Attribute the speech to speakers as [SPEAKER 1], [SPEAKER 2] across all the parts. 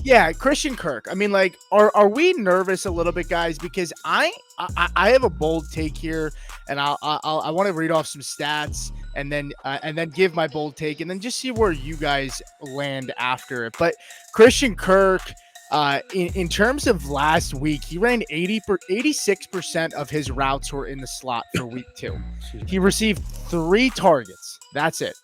[SPEAKER 1] Yeah, Christian Kirk. I mean, like, are we nervous a little bit, guys? Because I have a bold take here, and I want to read off some stats and then give my bold take, and then just see where you guys land after it. But Christian Kirk, in terms of last week, he ran 86% of his routes were in the slot for week 2. He received 3 targets. That's it.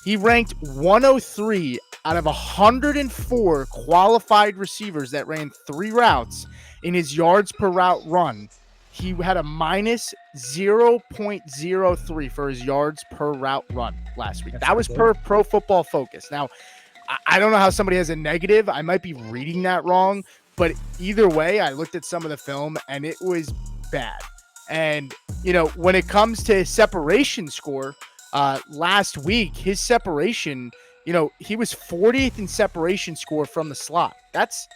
[SPEAKER 1] He ranked 103 out of 104 qualified receivers that ran 3 routes in his yards per route run. He had a minus 0.03 for his yards per route run last week. That was per Pro Football Focus. Now, I don't know how somebody has a negative. I might be reading that wrong, but either way, I looked at some of the film and it was bad. And, when it comes to separation score, last week, his separation, he was 40th in separation score from the slot. That's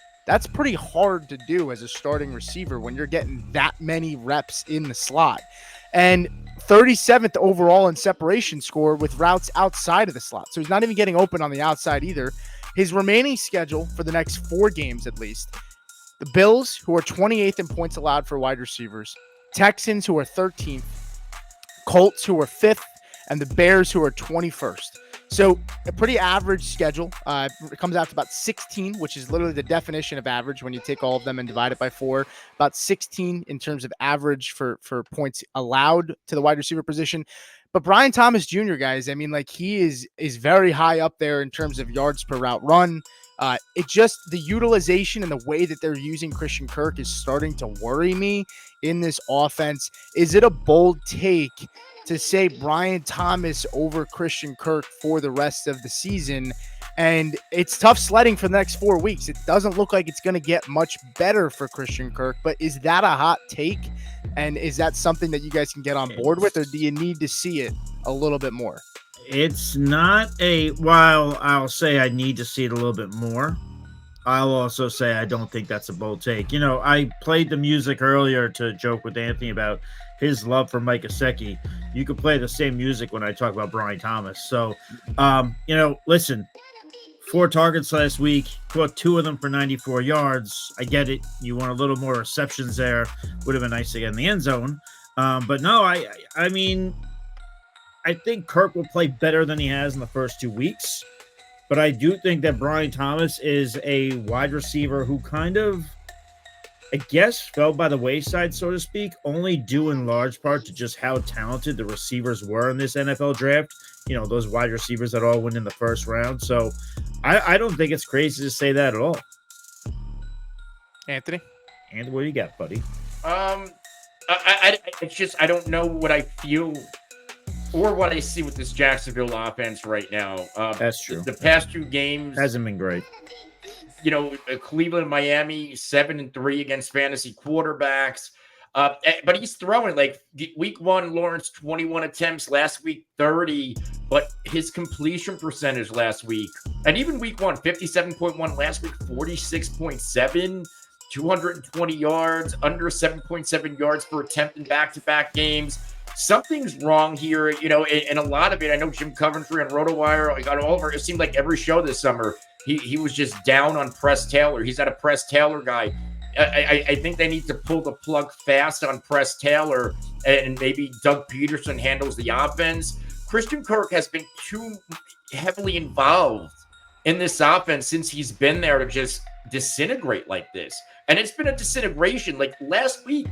[SPEAKER 1] pretty hard to do as a starting receiver when you're getting that many reps in the slot. And 37th overall in separation score with routes outside of the slot. So he's not even getting open on the outside either. His remaining schedule for the next 4 games at least, the Bills, who are 28th in points allowed for wide receivers, Texans, who are 13th, Colts, who are 5th, and the Bears, who are 21st. So a pretty average schedule. It comes out to about 16, which is literally the definition of average when you take all of them and divide it by 4. About 16 in terms of average for points allowed to the wide receiver position. But Brian Thomas Jr., guys, I mean, like, he is very high up there in terms of yards per route run. It just, the utilization and the way that they're using Christian Kirk is starting to worry me in this offense. Is it a bold take to say Brian Thomas over Christian Kirk for the rest of the season? And it's tough sledding for the next 4 weeks. It doesn't look like it's going to get much better for Christian Kirk, but is that a hot take? And is that something that you guys can get on board with, or do you need to see it a little bit more?
[SPEAKER 2] It's not while I'll say I need to see it a little bit more, I'll also say I don't think that's a bold take. I played the music earlier to joke with Anthony about his love for Mike Gesicki. You could play the same music when I talk about Brian Thomas. So, listen, 4 targets last week, caught 2 of them for 94 yards. I get it. You want a little more receptions there. Would have been nice to get in the end zone. But no, I mean, I think Kirk will play better than he has in the first 2 weeks. But I do think that Brian Thomas is a wide receiver who kind of, I guess, fell by the wayside, so to speak, only due in large part to just how talented the receivers were in this NFL draft. Those wide receivers that all went in the first round. So I don't think it's crazy to say that at all.
[SPEAKER 1] Anthony,
[SPEAKER 2] what do you got, buddy?
[SPEAKER 3] It's just, I don't know what I feel or what I see with this Jacksonville offense right now.
[SPEAKER 2] That's true.
[SPEAKER 3] The past 2 games
[SPEAKER 2] hasn't been great.
[SPEAKER 3] Cleveland and Miami 7-3 against fantasy quarterbacks. But he's throwing, like, week 1, Lawrence 21 attempts, last week 30, but his completion percentage last week, and even week 1, 57.1, last week 46.7, 220 yards, under 7.7 yards per attempt in back-to-back games. Something's wrong here, and a lot of it, I know Jim Coventry on RotoWire, got all over, it seemed like every show this summer, he was just down on Press Taylor. He's not a Press Taylor guy. I think they need to pull the plug fast on Press Taylor, and maybe Doug Peterson handles the offense. Christian Kirk has been too heavily involved in this offense since he's been there to just disintegrate like this. And it's been a disintegration. Like last week,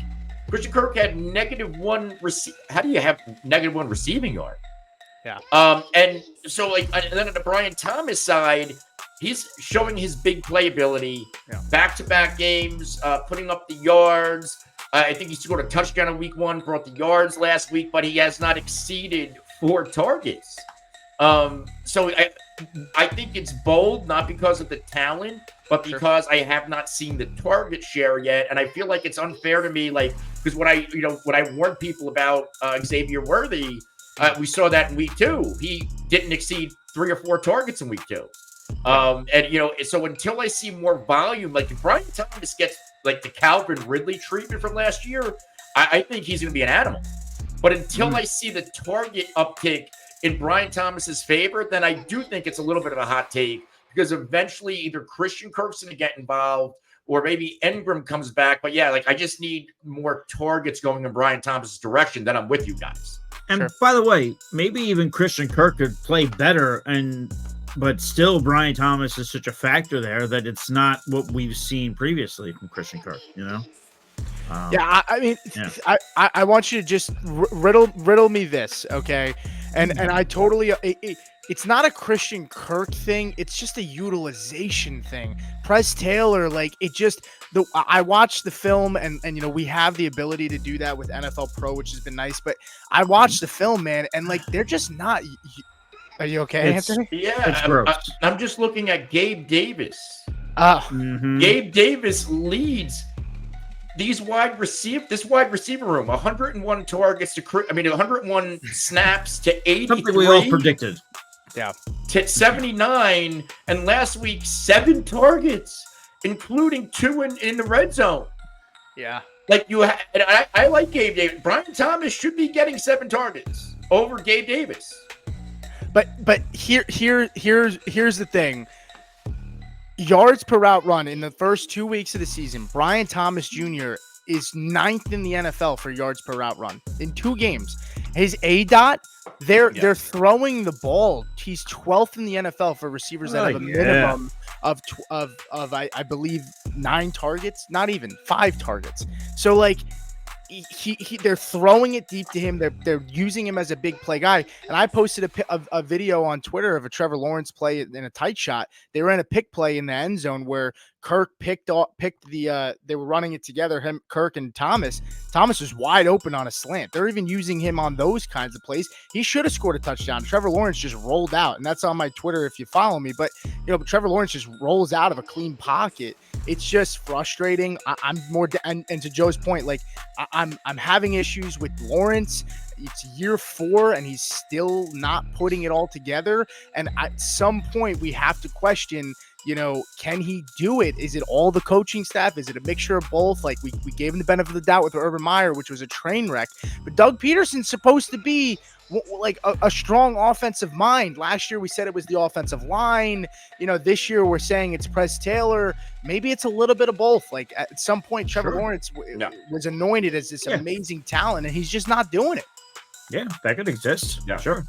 [SPEAKER 3] Christian Kirk had -1 How do you have -1 receiving yard?
[SPEAKER 1] Yeah.
[SPEAKER 3] And so, and then on the Brian Thomas side, he's showing his big playability, back-to-back games, putting up the yards. I think he scored a touchdown in week 1, brought the yards last week, but he has not exceeded 4 targets. So I think it's bold, not because of the talent, but because I have not seen the target share yet. And I feel like it's unfair to me, because when I warned people about Xavier Worthy, we saw that in week 2. He didn't exceed 3 or 4 targets in week 2. So until I see more volume, like if Brian Thomas gets like the Calvin Ridley treatment from last year, I think he's going to be an animal. But until I see the target uptick in Brian Thomas's favor, then I do think it's a little bit of a hot take, because eventually either Christian Kirk's going to get involved or maybe Engram comes back. But yeah, like I just need more targets going in Brian Thomas's direction. Then I'm with you guys.
[SPEAKER 2] And by the way, maybe even Christian Kirk could play better, but still Brian Thomas is such a factor there that it's not what we've seen previously from Christian Kirk, you know?
[SPEAKER 1] I mean, I want you to just riddle me this, okay? And I totally it's not a Christian Kirk thing. It's just a utilization thing. Press Taylor, like it just I watched the film and you know we have the ability to do that with NFL Pro, which has been nice. But I watched the film, man, and like they're just not. Are you okay, Anthony?
[SPEAKER 3] Yeah, I'm just looking at Gabe Davis. Gabe Davis leads this wide receiver room, 101 targets to 101 snaps to 83.
[SPEAKER 2] Something we all predicted.
[SPEAKER 1] Yeah.
[SPEAKER 3] To 79, and last week 7 targets, including 2 in the red zone.
[SPEAKER 1] Yeah.
[SPEAKER 3] Like I like Gabe Davis. Brian Thomas should be getting 7 targets over Gabe Davis.
[SPEAKER 1] But here's the thing. Yards per route run in the first 2 weeks of the season, Brian Thomas Jr. is 9th in the NFL for yards per route run in 2 games. His ADOT, they're throwing the ball. He's 12th in the NFL for receivers that have a minimum of I believe 9 targets, not even 5 targets. So like they're throwing it deep to him. They're using him as a big play guy. And I posted a video on Twitter of a Trevor Lawrence play in a tight shot. They ran a pick play in the end zone where Kirk picked the they were running it together, Kirk and Thomas. Thomas was wide open on a slant. They're even using him on those kinds of plays. He should have scored a touchdown. Trevor Lawrence just rolled out, and that's on my Twitter if you follow me. But Trevor Lawrence just rolls out of a clean pocket. It's just frustrating. I'm more and to Joe's point, like I'm having issues with Lawrence. It's year 4 and he's still not putting it all together. And at some point we have to question, can he do it? Is it all the coaching staff? Is it a mixture of both? Like we gave him the benefit of the doubt with Urban Meyer, which was a train wreck. But Doug Peterson's supposed to be like a strong offensive mind. Last year we said it was the offensive line. This year we're saying it's Press Taylor. Maybe it's a little bit of both. Like at some point, Trevor Lawrence was anointed as this amazing talent, and he's just not doing it.
[SPEAKER 2] Yeah, that could exist.
[SPEAKER 3] Yeah,
[SPEAKER 2] sure.